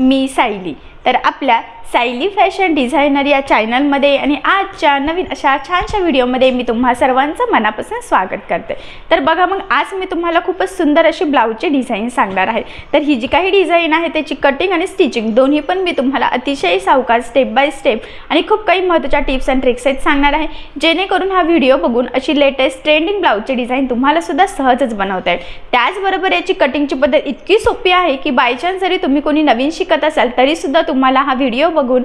मी सायली। तर आपल्या Sayali fashion designer या चॅनलमध्ये आणि आजच्या नवीन अशा छानशा व्हिडिओमध्ये मी तुम्हा सर्वांचं मनापासून स्वागत करते। तर बघा मग आज मी तुम्हाला खूपच सुंदर अशी ब्लाउजची डिझाइन सांगणार आहे। तर ही जी काही डिझाइन आहे त्याची कटिंग आणि स्टिचिंग दोन्ही पण मी तुम्हाला अतिशय सावकाश स्टेप बाय स्टेप आणि खूप काही महत्त्वाच्या टिप्स आणि ट्रिक्स आहेत सांगणार आहे, जेणेकरून हा व्हिडिओ बघून अशी लेटेस्ट ट्रेंडिंग ब्लाउजची डिझाइन तुम्हाला सुद्धा सहजच बनवता येईल। त्याचबरोबर याची कटिंगची पद्धत इतकी सोपी आहे की बाय चान्स जरी तुम्ही कोणी नवीन शिकत असाल तरी सुद्धा तुम्हाला हा व्हिडिओ बघून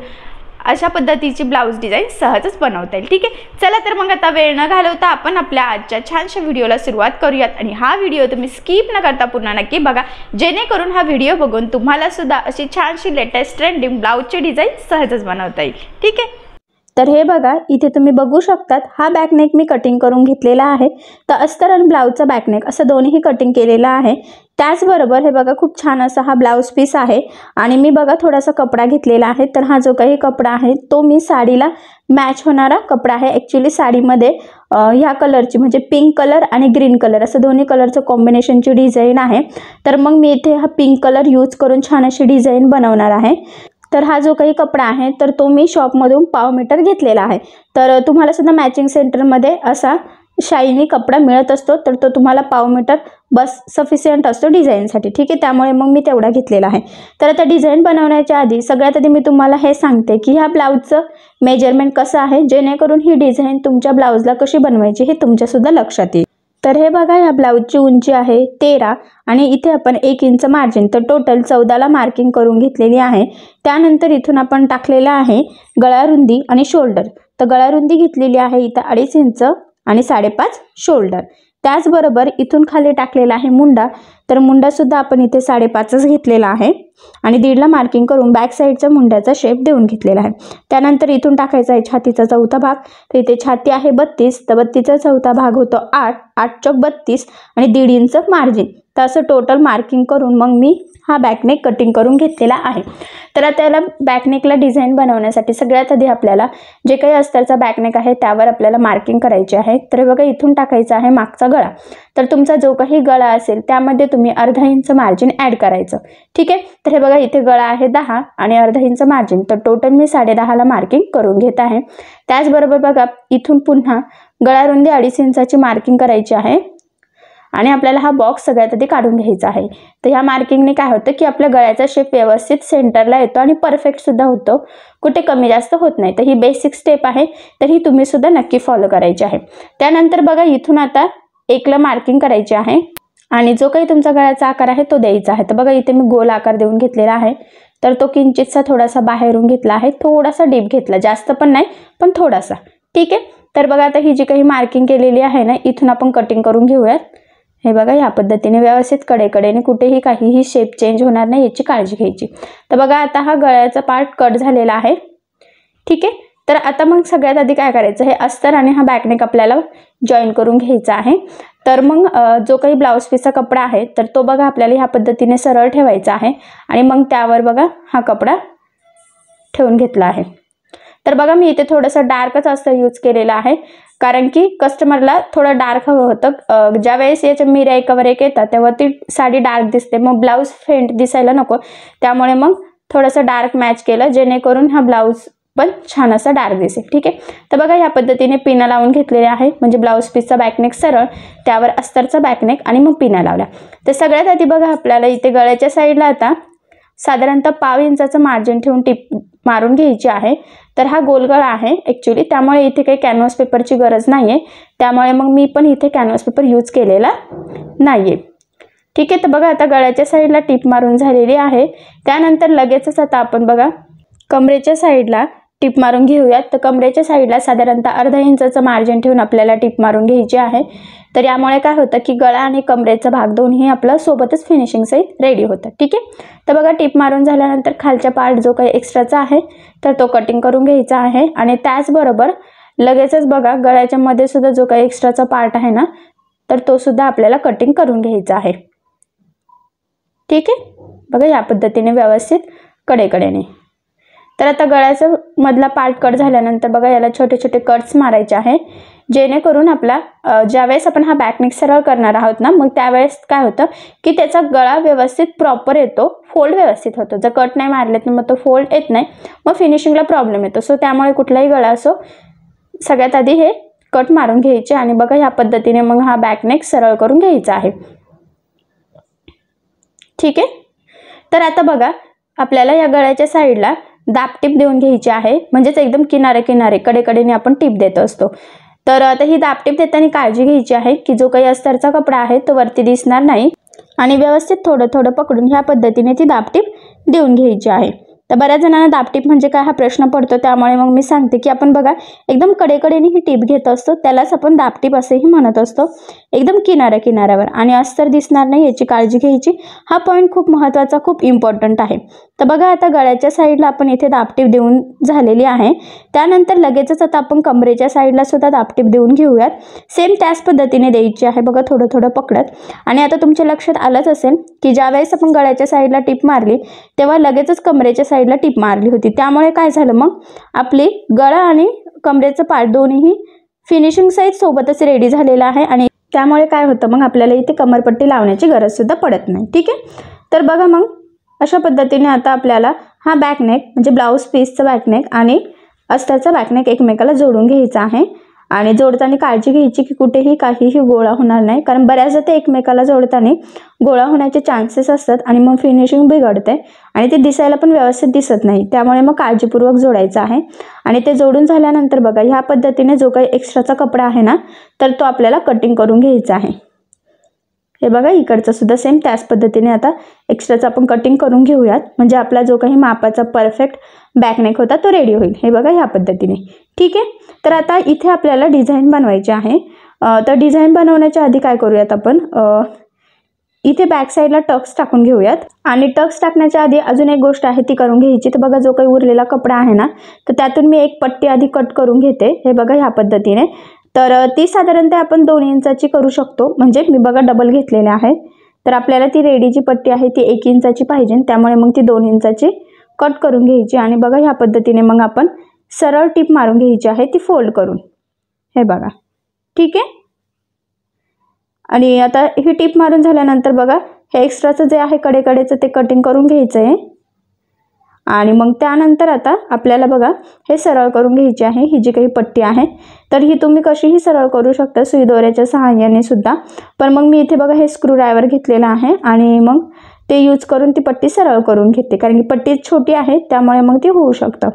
अशा पद्धतीची ब्लाउज डिझाइन सहजच बनवता येईल। ठीक आहे, चला तर मग आता वेळ न घालवता आपण आपल्या आजच्या छानशा व्हिडिओला सुरुवात करूयात। आणि हा व्हिडिओ तुम्ही स्किप न करता पूर्ण नक्की बघा, जेणेकरून हा व्हिडिओ बघून तुम्हाला सुद्धा अशी छानशी लेटेस्ट ट्रेंडिंग ब्लाउजची डिझाइन सहजच बनवता येईल। ठीक आहे, तर हे बघा इथे तुम्ही बघू शकतात हा बॅकनेक मी कटिंग करून घेतलेला आहे। तर अस्तर आणि ब्लाउजचा बॅकनेक असं दोन्ही कटिंग केलेला आहे। त्याचबरोबर हे बघा खूप छान असा हा ब्लाउज पीस आहे आणि मी बघा थोडासा कपडा घेतलेला आहे। तर हा जो काही कपडा आहे तो मी साडीला मॅच होणारा कपडा आहे। ॲक्च्युली साडीमध्ये ह्या कलरची म्हणजे पिंक कलर आणि ग्रीन कलर असं दोन्ही कलरचं कॉम्बिनेशनची डिझाइन आहे। तर मग मी इथे हा पिंक कलर यूज करून छान अशी डिझाइन बनवणार आहे। तर हा जो काही कपडा आहे तर तो मी शॉपमधून पाव मीटर घेतलेला आहे। तर तुम्हाला सुद्धा मॅचिंग सेंटरमध्ये असा शायनी कपडा मिळत असतो, तर तो तुम्हाला पाव मीटर बस सफिशियंट असतो डिझाईनसाठी। ठीक आहे, त्यामुळे मग मी तेवढा घेतलेला आहे। तर आता डिझाईन बनवण्याच्या आधी सगळ्यात आधी मी तुम्हाला हे सांगते की ह्या ब्लाउजचं मेजरमेंट कसं आहे, जेणेकरून ही डिझाईन तुमच्या ब्लाउजला कशी बनवायची हे तुमच्यासुद्धा लक्षात येईल। तर हे बघा या ब्लाउजची उंची आहे 13 आणि इथे आपण 1 इंच मार्जिन, तर टोटल 14ला मार्किंग करून घेतलेली आहे। त्यानंतर इथून आपण टाकलेला आहे गळा रुंदी आणि शोल्डर। तर गळा रुंदी घेतलेली आहे इथं 2.5 इंच आणि 5.5 शोल्डर। त्याचबरोबर इथून खाली टाकलेला आहे मुंडा, तर मुंडासुद्धा आपण इथे 5.5च घेतलेला आहे आणि 1.5ला मार्किंग करून बॅक साईडच्या मुंड्याचा शेप देऊन घेतलेला आहे। त्यानंतर इथून टाकायचा आहे छातीचा चौथा भाग, तर इथे छाती आहे 32, तर 32चा चौथा भाग होतो 8, 8 चौक 32 आणि 1.5 इंच मार्जिन। तर असं टोटल मार्किंग करून मग मी हा बॅकनेक कटिंग करून घेतलेला आहे। तर आता याला बॅकनेकला डिझाईन बनवण्यासाठी सगळ्यात आधी आपल्याला जे काही अस्तरचा बॅकनेक आहे त्यावर आपल्याला मार्किंग करायची आहे। तर बघा इथून टाकायचा आहे मागचा गळा, तर तुमचा जो काही गळा असेल त्यामध्ये तुम्ही अर्धा इंच मार्जिन ॲड करायचं। ठीक आहे, तर हे बघा इथे गळा आहे 10 आणि अर्धा इंच मार्जिन, तर टोटल मी 10.5ला मार्किंग करून घेत आहे। त्याचबरोबर बघा इथून पुन्हा गळा रुंदी 2.5 इंचाची मार्किंग करायची आहे आणि आपल्याला हा बॉक्स सगळ्यात आधी काढून घ्यायचा आहे। तर ह्या मार्किंगने काय होतं की आपल्या गळ्याचा शेप व्यवस्थित सेंटरला येतो आणि परफेक्ट सुद्धा होतो, कुठे कमी जास्त होत नाही। तर ही बेसिक स्टेप आहे, तर ही तुम्ही सुद्धा नक्की फॉलो करायची आहे। त्यानंतर बघा इथून आता 1ला मार्किंग करायची आहे आणि जो काही तुमचा गळ्याचा आकार आहे तो द्यायचा आहे। तर बघा इथे मी गोल आकार देऊन घेतलेला आहे, तर तो किंचितसा थोडासा बाहेरून घेतला आहे, थोडासा डीप घेतला, जास्त पण नाही पण थोडासा। ठीक आहे, तर बघा आता ही जी काही मार्किंग केलेली आहे ना इथून आपण कटिंग करून घेऊयात। हे बघा या पद्धतीने व्यवस्थित कडेकडेने कुठेही काहीही शेप चेंज होणार नाही याची काळजी घ्यायची। तर बघा आता हा गळ्याचा पार्ट कट झालेला आहे। ठीक आहे, तर आता मग सगळ्यात आधी काय करायचं, हे अस्तर आणि हा बॅकनेक आपल्याला जॉईन करून घ्यायचा आहे। तर मग जो काही ब्लाउज पीसचा कपडा आहे तर तो बघा आपल्याला ह्या पद्धतीने सरळ ठेवायचा आहे आणि मग त्यावर बघा हा कपडा ठेवून घेतला आहे। तर बघा मी इथे थोडंसं डार्कच अस्तर यूज केलेला आहे, कारण की कस्टमरला थोडं डार्क हवं होतं। ज्या वेळेस याच्या मिऱ्या एकावर एक येतात तेव्हा ती साडी डार्क दिसते, मग ब्लाऊज फेंट दिसायला नको, त्यामुळे मग थोडंसं डार्क मॅच केलं, जेणेकरून हा ब्लाऊज पण छान असा डार्क दिसेल। ठीक आहे, तर बघा ह्या पद्धतीने पिना लावून घेतलेले आहे, म्हणजे ब्लाऊज पीसचा बॅकनेक सरळ, त्यावर अस्तरचा बॅकनेक आणि मग पिना लावल्या। तर सगळ्यात आधी बघा आपल्याला इथे गळ्याच्या साईडला आता साधारणतः पाव इंचाचं मार्जिन ठेवून टिप मारून घ्यायची आहे। तर हा गोल गळा आहे ॲक्च्युली, त्यामुळे इथे काही कॅनव्हास पेपरची गरज नाही आहे, त्यामुळे मग मी पण इथे कॅनव्हास पेपर यूज केलेला नाही आहे। ठीक आहे, तर बघा आता गळ्याच्या साईडला टिप मारून झालेली आहे। त्यानंतर लगेचच आता आपण बघा कमरेच्या साईडला टिप मारून घेऊयात। तर कमरेच्या साईडला साधारणतः अर्धा इंचाचं मार्जिन ठेवून आपल्याला टिप मारून घ्यायची आहे। तर यामुळे काय होतं की गळा आणि कमरेचा भाग दोन्ही आपलं सोबतच फिनिशिंग सहित रेडी होतं। ठीक आहे, तर बघा टिप मारून झाल्यानंतर खालच्या पार्ट जो काही एक्स्ट्राचा आहे तर तो कटिंग करून घ्यायचा आहे आणि त्याचबरोबर लगेचच बघा गळ्याच्या मध्ये सुद्धा जो काही एक्स्ट्राचा पार्ट आहे ना तर तो सुद्धा आपल्याला कटिंग करून घ्यायचा आहे। ठीक आहे, बघा या पद्धतीने व्यवस्थित कडेकडेने। तर आता गळ्याचा मधला पार्ट कट झाल्यानंतर बघा याला छोटे छोटे कट्स मारायचे आहे, जेणेकरून आपला ज्यावेळेस आपण हा बॅकनेक सरळ करणार आहोत ना, मग त्यावेळेस काय होतं की त्याचा गळा व्यवस्थित प्रॉपर येतो, फोल्ड व्यवस्थित होतो. जर कट नाही मारले तर मग तो फोल्ड येत नाही, मग फिनिशिंगला प्रॉब्लेम येतो. सो त्यामुळे कुठलाही गळा असो सगळ्यात आधी हे कट मारून घ्यायचे आणि बघा ह्या पद्धतीने मग हा बॅकनेक सरळ करून घ्यायचा आहे. ठीक आहे. तर आता बघा आपल्याला या गळ्याच्या साईडला दाब टीप देऊन घ्यायची आहे, म्हणजेच एकदम किनारे किनारे कडेकडेने आपण टीप देत असतो. तर आता ही दाब टीप देताना काळजी घ्यायची आहे की जो काही अस्तरचा कपडा आहे तो वरती दिसणार नाही आणि व्यवस्थित थोडं थोडं पकडून ह्या पद्धतीने ती दाब टीप देऊन घ्यायची आहे. तर बऱ्याच जणांना दाब टीप म्हणजे काय हा प्रश्न पडतो, त्यामुळे मग मी सांगते की आपण बघा एकदम कडेकडेने ही टीप घेत असतो, त्यालाच आपण दाब टीप असेही म्हणत असतो, एकदम किनाऱ्यावर आणि अस्तर दिसणार नाही याची काळजी घ्यायची. हा पॉईंट खूप महत्त्वाचा, खूप इम्पॉर्टंट आहे. तर बघा आता गळ्याच्या साईडला आपण इथे दाब टीप देऊन झालेली आहे. त्यानंतर लगेचच आता आपण कमरेच्या साईडला सुद्धा दाब टीप देऊन घेऊयात. सेम त्याच पद्धतीने द्यायची आहे बघा, थोडं थोडं पकडत. आणि आता तुमच्या लक्षात आलंच असेल की ज्यावेळेस आपण गळ्याच्या साईडला टीप मारली तेव्हा लगेचच कमरेच्या साईडला टीप मारली होती, त्यामुळे काय झालं मग आपली गळा आणि कमरेचं पार्ट दोन्हीही फिनिशिंग सहित सोबतच रेडी झालेला आहे आणि त्यामुळे काय होतं मग आपल्याला इथे कमरपट्टी लावण्याची गरज सुद्धा पडत नाही. ठीक आहे. तर बघा मग अशा पद्धतीने आता आपल्याला हा बॅकनेक म्हणजे ब्लाऊज पीसचा बॅकनेक आणि अस्तरचा बॅकनेक एकमेकाला जोडून घ्यायचा आहे. आणि जोडताना काळजी घ्यायची की कुठेही काहीही गोळा होणार नाही, कारण बऱ्याचदा ते एकमेकाला जोडताना गोळा होण्याचे चान्सेस असतात आणि मग फिनिशिंग बिघडते आणि ते दिसायला पण व्यवस्थित दिसत नाही. त्यामुळे मग काळजीपूर्वक जोडायचं आहे. आणि ते जोडून झाल्यानंतर बघा ह्या पद्धतीने जो काही एक्स्ट्राचा कपडा आहे ना, तर तो आपल्याला कटिंग करून घ्यायचा आहे. हे बघा इकडचं सुद्धा सेम त्याच पद्धतीने आता एक्स्ट्राचं आपण कटिंग करून घेऊयात, म्हणजे आपला जो काही मापाचा परफेक्ट बॅकनेक होता तो रेडी होईल. हे बघा ह्या पद्धतीने. ठीक आहे. तर आता इथे आपल्याला डिझाईन बनवायची आहे. तर डिझाईन बनवण्याच्या आधी काय करूयात आपण, इथे बॅक साईडला टक्स टाकून घेऊयात. आणि टक्स टाकण्याच्या आधी अजून एक गोष्ट आहे ती करून घ्यायची. तर बघा जो काही उरलेला कपडा आहे ना, तर त्यातून मी एक पट्टी आधी कट करून घेते. हे बघा ह्या पद्धतीने. तर ती साधारणतः आपण 2 इंचाची करू शकतो, म्हणजे मी बघा डबल घेतलेले आहे. तर आपल्याला ती रेडी जी पट्टी आहे ती 1 इंचाची पाहिजे, त्यामुळे मग ती 2 इंचाची कट करून घ्यायची. आणि बघा ह्या पद्धतीने मग आपण सरळ टीप मारून घ्यायची आहे ती फोल्ड करून. हे बघा. ठीक आहे. आणि आता ही टीप मारून झाल्यानंतर बघा हे एक्स्ट्राचं जे आहे कडेकडेचं ते कटिंग करून घ्यायचं आहे. आणि मग त्यानंतर आता आपल्याला बघा हे सरळ करून घ्यायची आहे ही जी काही पट्टी आहे. तर ही तुम्ही कशीही सरळ करू शकता सुई दोऱ्याच्या सहाय्याने सुद्धा, पण मग मी इथे बघा हे स्क्रू ड्रायव्हर घेतलेलं आहे आणि मग ते यूज करून ती पट्टी सरळ करून घेते, कारण की पट्टी छोटी आहे त्यामुळे मग ती होऊ शकतं.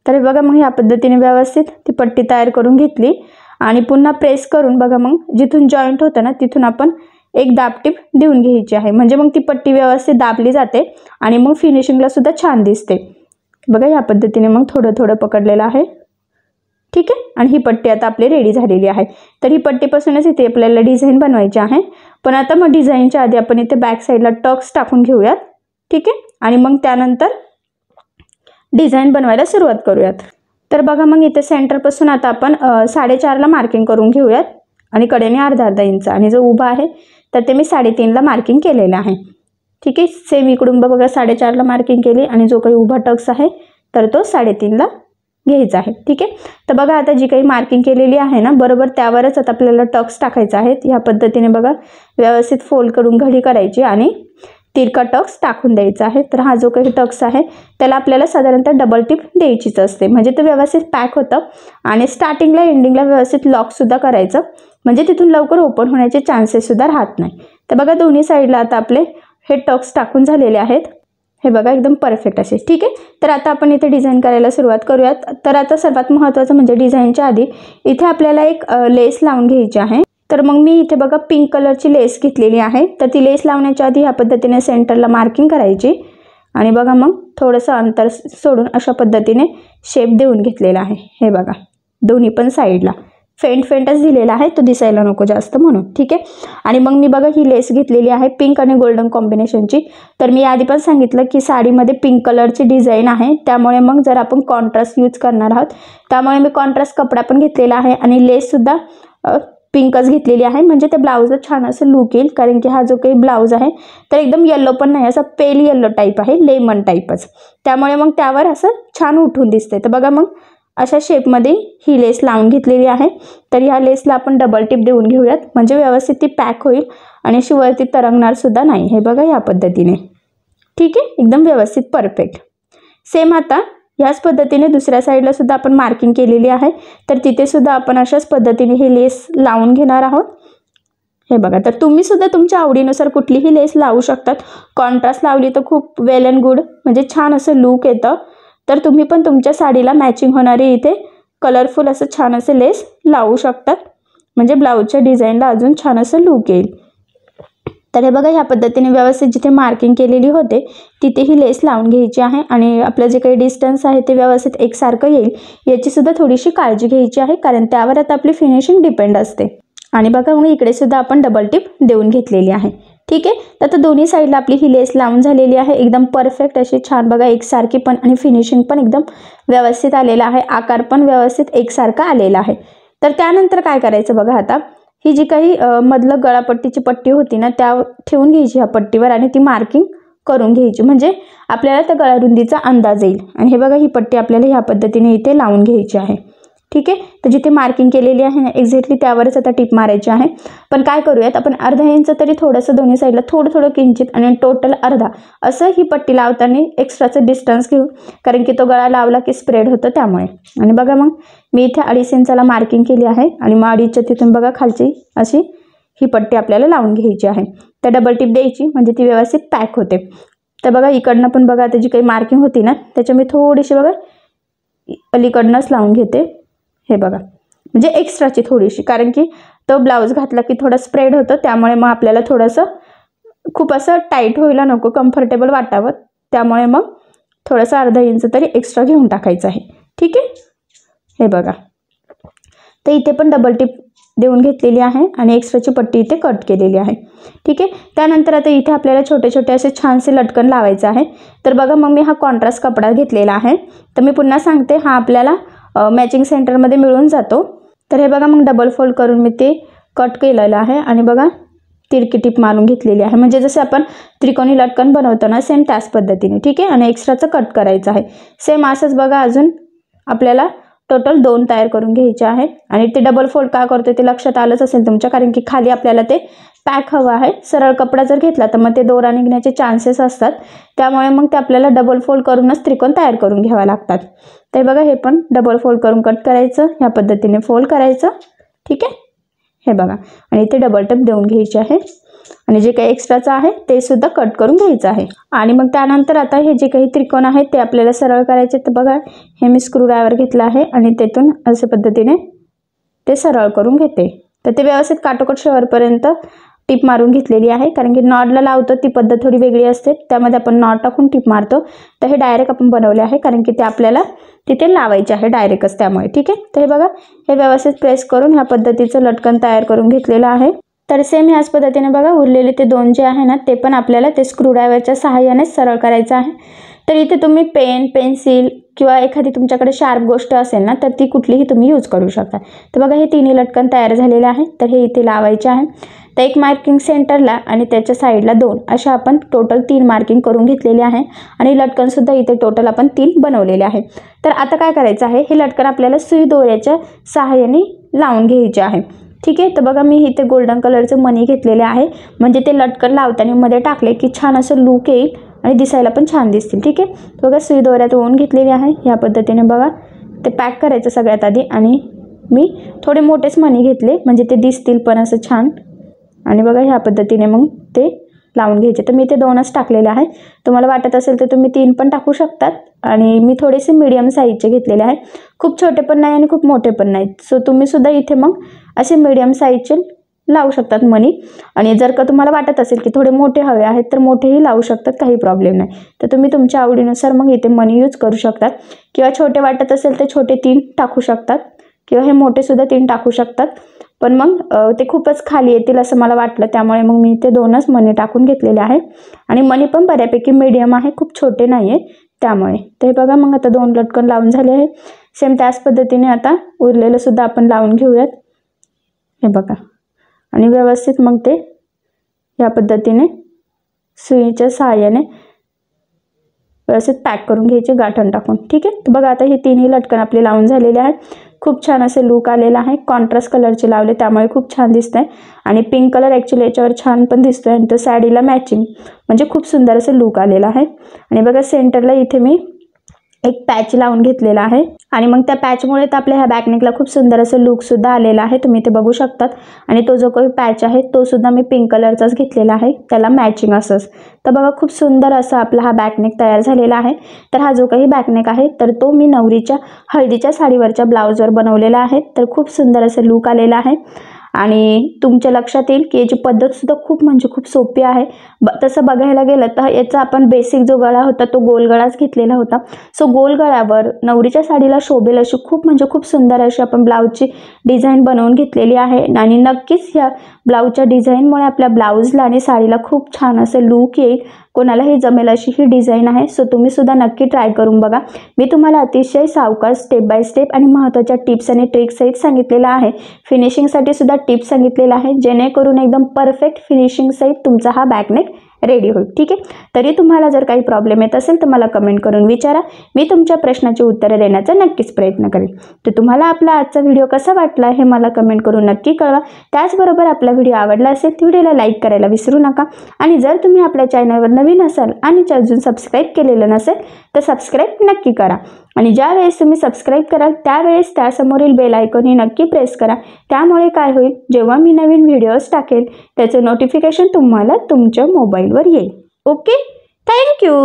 तर बघा मग ह्या पद्धतीने व्यवस्थित ती पट्टी तयार करून घेतली आणि पुन्हा प्रेस करून बघा मग जिथून जॉईंट होतं ना तिथून आपण एक दाब टीप देऊन घ्यायची आहे, म्हणजे मग ती पट्टी व्यवस्थित दाबली जाते आणि मग फिनिशिंगला सुद्धा छान दिसते. बघा या पद्धतीने मग थोडं थोडं पकडलेलं आहे. ठीक आहे. आणि ही पट्टी आता आपली रेडी झालेली आहे. तर ही पट्टीपासूनच इथे आपल्याला डिझाईन बनवायची आहे. पण आता मग डिझाईनच्या आधी आपण इथे बॅक साईडला टक्स टाकून घेऊयात. ठीक आहे. आणि मग त्यानंतर डिझाईन बनवायला सुरुवात करूयात. तर बघा मग इथे सेंटरपासून आता आपण 4.5ला मार्किंग करून घेऊयात आणि कडेने अर्धा इंच आणि जो उभा आहे तर ते मी 3.5ला मार्किंग केलेलं आहे. ठीक आहे. सेम इकडून बघा 4.5ला मार्किंग केली आणि जो काही उभा टक्स आहे तर तो 3.5ला घ्यायचा आहे. ठीक आहे. तर बघा आता जी काही मार्किंग केलेली आहे ना बरोबर त्यावरच आता आपल्याला टक्स टाकायचा आहे. ह्या पद्धतीने बघा व्यवस्थित फोल्ड करून घडी करायची आणि तिरका टक्स टाकून द्यायचा आहे. तर हा जो काही टक्स आहे त्याला आपल्याला साधारणतः डबल टिप द्यायचीच असते, म्हणजे ते व्यवस्थित पॅक होतं आणि स्टार्टिंगला एंडिंगला व्यवस्थित लॉकसुद्धा करायचं, म्हणजे तिथून लवकर ओपन होण्याचे चान्सेससुद्धा राहत नाही. तर बघा दोन्ही साईडला आता आपले हे टक्स टाकून झालेले आहेत. हे बघा एकदम परफेक्ट असे. ठीक आहे. तर आता आपण इथे डिझाईन करायला सुरुवात करूयात. तर आता सर्वात महत्त्वाचं म्हणजे डिझाईनच्या आधी इथे आपल्याला एक लेस लावून घ्यायची आहे. तर मग मी इथे बघा पिंक कलरची लेस घेतलेली आहे. तर ती लेस लावण्याच्या आधी ह्या पद्धतीने सेंटरला मार्किंग करायची आणि बघा मग थोडंसं अंतर सोडून अशा पद्धतीने शेप देऊन घेतलेला आहे. हे बघा दोन्ही पण साईडला फेंटच दिलेला आहे, तो दिसायला नको जास्त म्हणून. ठीक आहे. आणि मग मी बघा ही लेस घेतलेली आहे पिंक आणि गोल्डन कॉम्बिनेशनची. तर मी आधी पण सांगितलं की साडीमध्ये पिंक कलरची डिझाईन आहे, त्यामुळे मग जर आपण कॉन्ट्रास्ट यूज करणार आहोत त्यामुळे मी कॉन्ट्रास्ट कपडा पण घेतलेला आहे आणि लेससुद्धा पिंकच घेतलेली आहे, म्हणजे त्या ब्लाऊजला छान असं लुक येईल. कारण की हा जो काही ब्लाऊज आहे तर एकदम येल्लो पण नाही, असा पेल येल्लो टाईप आहे, लेमन टाईपच. त्यामुळे मग त्यावर असं छान उठून दिसते. तर बघा मग अशा शेपमध्ये ही लेस लावून घेतलेली आहे. तर ह्या लेसला आपण डबल टिप देऊन घेऊयात, म्हणजे व्यवस्थित ती पॅक होईल आणि अशी वरती तरंगणार सुद्धा नाही. हे बघा या पद्धतीने. ठीक आहे, एकदम व्यवस्थित परफेक्ट. सेम आता ह्याच पद्धतीने दुसऱ्या साईडला सुद्धा आपण मार्किंग केलेली आहे. तर तिथे सुद्धा आपण अशाच पद्धतीने हे लेस लावून घेणार आहोत. हे बघा, तर तुम्ही सुद्धा तुमच्या आवडीनुसार कुठलीही लेस लावू शकतात. कॉन्ट्रास्ट लावली तर खूप वेल अँड गुड, म्हणजे छान असं लुक येतं. तर तुम्ही पण तुमच्या साडीला मॅचिंग होणारी इथे कलरफुल असं छान असं लेस लावू शकतात, म्हणजे ब्लाऊजच्या डिझाईनला अजून छान असं लुक येईल. तर हे बघा ह्या पद्धतीने व्यवस्थित जिथे मार्किंग केलेली होते तिथे ही लेस लावून घ्यायची आहे आणि आपलं जे काही डिस्टन्स आहे ते व्यवस्थित एकसारखं येईल याची सुद्धा थोडीशी काळजी घ्यायची आहे, कारण त्यावर आता आपली फिनिशिंग डिपेंड असते. आणि बघा मग इकडे सुद्धा आपण डबल टिप देऊन घेतलेली आहे. ठीक आहे, तर आता दोन्ही साईडला आपली ही लेस लावून झालेली आहे. एकदम परफेक्ट अशी छान बघा एकसारखी पण आणि फिनिशिंग पण एकदम व्यवस्थित आलेला आहे, आकार पण व्यवस्थित एकसारखा आलेला आहे. तर त्यानंतर काय करायचं बघा, आता ही जी काही मधलं गळापट्टीची पट्टी होती ना त्या ठेवून घ्यायची ह्या पट्टीवर आणि ती मार्किंग करून घ्यायची, म्हणजे आपल्याला त्या गळारुंदीचा अंदाज येईल. आणि हे बघा ही पट्टी आपल्याला ह्या पद्धतीने इथे लावून घ्यायची आहे. ठीक आहे, तर जिथे मार्किंग केलेली आहे ना एक्झॅक्टली त्यावरच आता टिप मारायची आहे. पण काय करूयात आपण अर्धा इंच तरी थोडंसं दोन्ही साईडला थोडं थोडं किंचित आणि टोटल अर्धा असं ही पट्टी लावताना एक्स्ट्राचं डिस्टन्स घेऊ, कारण की तो गळा लावला की स्प्रेड होतं त्यामुळे. आणि बघा मग मी इथे 2.5 इंचाला मार्किंग केली आहे आणि मग 2.5च्या तिथून बघा खालची अशी ही पट्टी आपल्याला लावून घ्यायची आहे. तर डबल टिप द्यायची म्हणजे ती व्यवस्थित पॅक होते. तर बघा इकडनं पण बघा आता जी काही मार्किंग होती ना त्याच्या मी थोडीशी बघा अलीकडनंच लावून घेते. हे बघा म्हणजे एक्स्ट्राची थोडीशी, कारण की तो ब्लाऊज घातला की थोडा स्प्रेड होतं त्यामुळे मग आपल्याला थोडंसं खूप असं टाईट व्हायला नको, कम्फर्टेबल वाटावं, त्यामुळे मग थोडंसं अर्धा इंच तरी एक्स्ट्रा घेऊन टाकायचं आहे. ठीक आहे, हे बघा तर इथे पण डबल टिप देऊन घेतलेली आहे आणि एक्स्ट्राची पट्टी इथे कट केलेली आहे. ठीक आहे, त्यानंतर आता इथे आपल्याला छोटे छोटे असे छानसे लटकन लावायचं आहे. तर बघा मग मी हा कॉन्ट्रास्ट कपडा घेतलेला आहे. तर मी पुन्हा सांगते हा आपल्याला मॅचिंग सेंटरमध्ये मिळून जातो. तर हे बघा मग डबल फोल्ड करून मी ते कट केलेलं आहे आणि बघा तिरकी टिप मारून घेतलेली आहे, म्हणजे जसे आपण त्रिकोणी लटकन बनवतो ना सेम त्याच पद्धतीने. ठीक आहे, आणि एक्स्ट्राचं कट करायचं आहे. सेम असंच बघा अजून आपल्याला टोटल 2 तयार करून घ्यायचे आहेत. आणि ते डबल फोल्ड का करतो ते लक्षात आलंच असेल तुमच्या, कारण की खाली आपल्याला ते पॅक हवं आहे. सरळ कपडा जर घेतला तर मग ते दोरा निघण्याचे चान्सेस असतात, त्यामुळे मग ते आपल्याला डबल फोल्ड करूनच त्रिकोण तयार करून घ्यावा लागतात. तर बघा हे पण डबल फोल्ड करून कट करायचं, ह्या पद्धतीने फोल्ड करायचं. ठीक आहे, हे बघा आणि इथे डबल टिप देऊन घ्यायची आहे आणि जे काही एक्स्ट्राचं आहे ते सुद्धा कट करून घ्यायचं आहे. आणि मग त्यानंतर आता हे जे काही त्रिकोण आहेत ते आपल्याला सरळ करायचे. तर बघा हे मी स्क्रू ड्रायव्हर घेतला आहे आणि तेथून अशा पद्धतीने ते सरळ करून घेते. तर ते व्यवस्थित काटोकट शेवटपर्यंत टिप मारून घेतलेली आहे, कारण की नॉटला लावतो ती पद्धत थोडी वेगळी असते, त्यामध्ये आपण नॉट टाकून टिप मारतो. तर हे डायरेक्ट आपण बनवले आहे, कारण की ते आपल्याला तिथे लावायचे आहे डायरेक्टच त्यामुळे. ठीक आहे, तर हे बघा हे व्यवस्थित प्रेस करून ह्या पद्धतीचं लटकन तयार करून घेतलेलं आहे. तर सेम ह्याच पद्धतीने बघा उरलेले ते 2 जे आहे ना ते पण आपल्याला ते स्क्रू ड्रायव्हरच्या सहाय्याने सरळ करायचं आहे. तर इथे तुम्ही पेन, पेन्सिल किंवा एखादी तुमच्याकडे शार्प गोष्ट असेल ना तर ती कुठलीही तुम्ही यूज करू शकता. तर बघा हे तिन्ही लटकन तयार झालेले आहे. तर हे इथे लावायचे आहे. तर एक मार्किंग सेंटरला आणि त्याच्या साईडला 2 अशा आपण टोटल 3 मार्किंग करून घेतलेली आहे आणि लटकनसुद्धा इथे टोटल आपण 3 बनवलेले आहे. तर आता काय करायचं आहे, हे लटकन आपल्याला सुई दोऱ्याच्या सहाय्याने लावून घ्यायचे आहे. ठीक आहे, तर बघा मी इथे गोल्डन कलरचं मणी घेतलेले आहे, म्हणजे ते लटकन लावताना मध्ये टाकले की छान असं लुक येईल आणि दिसायला पण छान दिसतील. ठीक आहे, बघा सुई दोऱ्यात ओवून घेतलेली आहे. ह्या पद्धतीने बघा ते पॅक करायचं सगळ्यात आधी आणि मी थोडे मोठेच मणी घेतले म्हणजे ते दिसतील पण असं छान. आणि बघा ह्या पद्धतीने मग ते लावून घ्यायचे. तर मी ते 2च टाकलेले आहे, तुम्हाला वाटत असेल तर तुम्ही 3 पण टाकू शकतात. आणि मी थोडेसे मीडियम साईजचे घेतलेले आहे, खूप छोटे पण नाही आणि खूप मोठे पण नाहीत. सो तुम्ही सुद्धा इथे मग असे मीडियम साईजचे लावू शकतात मणी. आणि जर का तुम्हाला वाटत असेल की थोडे मोठे हवे आहेत तर मोठेही लावू शकतात, काही प्रॉब्लेम नाही. तर तुम्ही तुमच्या आवडीनुसार मग इथे मणी यूज करू शकतात, किंवा छोटे वाटत असेल तर छोटे 3 टाकू शकतात किंवा हे मोठे सुद्धा 3 टाकू शकतात. पण मग ते खूपच खाली येतील असं मला वाटलं, त्यामुळे मग मी ते 2च मणी टाकून घेतलेले आहे. आणि मणी पण बऱ्यापैकी मीडियम आहे, खूप छोटे नाही आहे त्यामुळे. ते बघा मग आता 2 लटकन लावून झाले आहे. सेम त्याच पद्धतीने आता उरलेलं सुद्धा आपण लावून घेऊयात. हे बघा, आणि व्यवस्थित मग ते या पद्धतीने सुईच्या सहाय्याने व्यवस्थित पॅक करून घ्यायचे गाठण टाकून. ठीक आहे. तर बघा आता हे तिन्ही लटकन आपले लावून झालेले आहेत. खूप छान असे लुक आलेला आहे. कॉन्ट्रास्ट कलरचे लावले त्यामुळे खूप छान दिसतंय आणि पिंक कलर ॲक्च्युली याच्यावर छान पण दिसतोय आणि तो साडीला मॅचिंग म्हणजे खूप सुंदर असं लुक आलेला आहे. आणि बघा सेंटरला इथे मी एक पॅच लावून घेतलेला आहे आणि मग त्या पॅचमुळे तर आपल्या ह्या बॅकनेकला खूप सुंदर असं लुकसुद्धा आलेला आहे. तुम्ही ते बघू शकतात. आणि तो जो काही पॅच आहे तो सुद्धा मी पिंक कलरचाच घेतलेला आहे, त्याला मॅचिंग असंच. तर बघा खूप सुंदर असा आपला हा बॅकनेक तयार झालेला आहे. तर हा जो काही बॅकनेक आहे तर तो मी नवरीच्या हळदीच्या साडीवरच्या ब्लाऊजवर बनवलेला आहे. तर खूप सुंदर असं लुक आलेला आहे. आणि तुमच्या लक्षात येईल की याची पद्धतसुद्धा खूप म्हणजे खूप सोपी आहे. तसं बघायला गेलं तर याचा आपण बेसिक जो गळा होता तो गोल गळाच घेतलेला होता. सो गोल गळ्यावर नवरीच्या साडीला शोभेल अशी खूप म्हणजे खूप सुंदर अशी आपण ब्लाऊजची डिझाईन बनवून घेतलेली आहे. आणि नक्कीच ह्या ब्लाऊजच्या डिझाईनमुळे आपल्या ब्लाऊजला आणि साडीला खूप छान असं लुक येईल. कोणालाही जमेल अशी ही डिझाईन आहे. सो तुम्ही सुद्धा नक्की ट्राय करून बघा. मी तुम्हाला अतिशय सावकाश स्टेप बाय स्टेप आणि महत्त्वाच्या टिप्स आणि ट्रिक्स सहित सांगितलेलं आहे. फिनिशिंगसाठी सुद्धा टिप्स सांगितलेलं आहे, जेणेकरून एकदम परफेक्ट फिनिशिंग सहित तुमचा हा बॅकनेक रेडी होईल. ठीक आहे. तरी तुम्हाला जर काही प्रॉब्लेम येत असेल तर मला कमेंट करून विचारा. मी तुमच्या प्रश्नाची उत्तरे देण्याचा नक्कीच प्रयत्न करेन. तर तुम्हाला आपला आजचा व्हिडिओ कसा वाटला हे मला कमेंट करून नक्की कळवा. त्याचबरोबर आपला व्हिडिओ आवडला असेल तर व्हिडिओला लाईक करायला विसरू नका. आणि जर तुम्ही आपल्या चॅनलवर नवीन असाल आणि अजून सबस्क्राईब केलेलं नसेल तर सबस्क्राईब नक्की करा. आणि ज्यावेळेस तुम्ही सबस्क्राईब कराल त्यावेळेस त्यासमोरील बेल आयकॉन ही नक्की प्रेस करा. त्यामुळे काय होईल, जेव्हा मी नवीन व्हिडिओज टाकेल त्याचं नोटिफिकेशन तुम्हाला तुमच्या मोबाईलवर येईल. ओके. थँक्यू.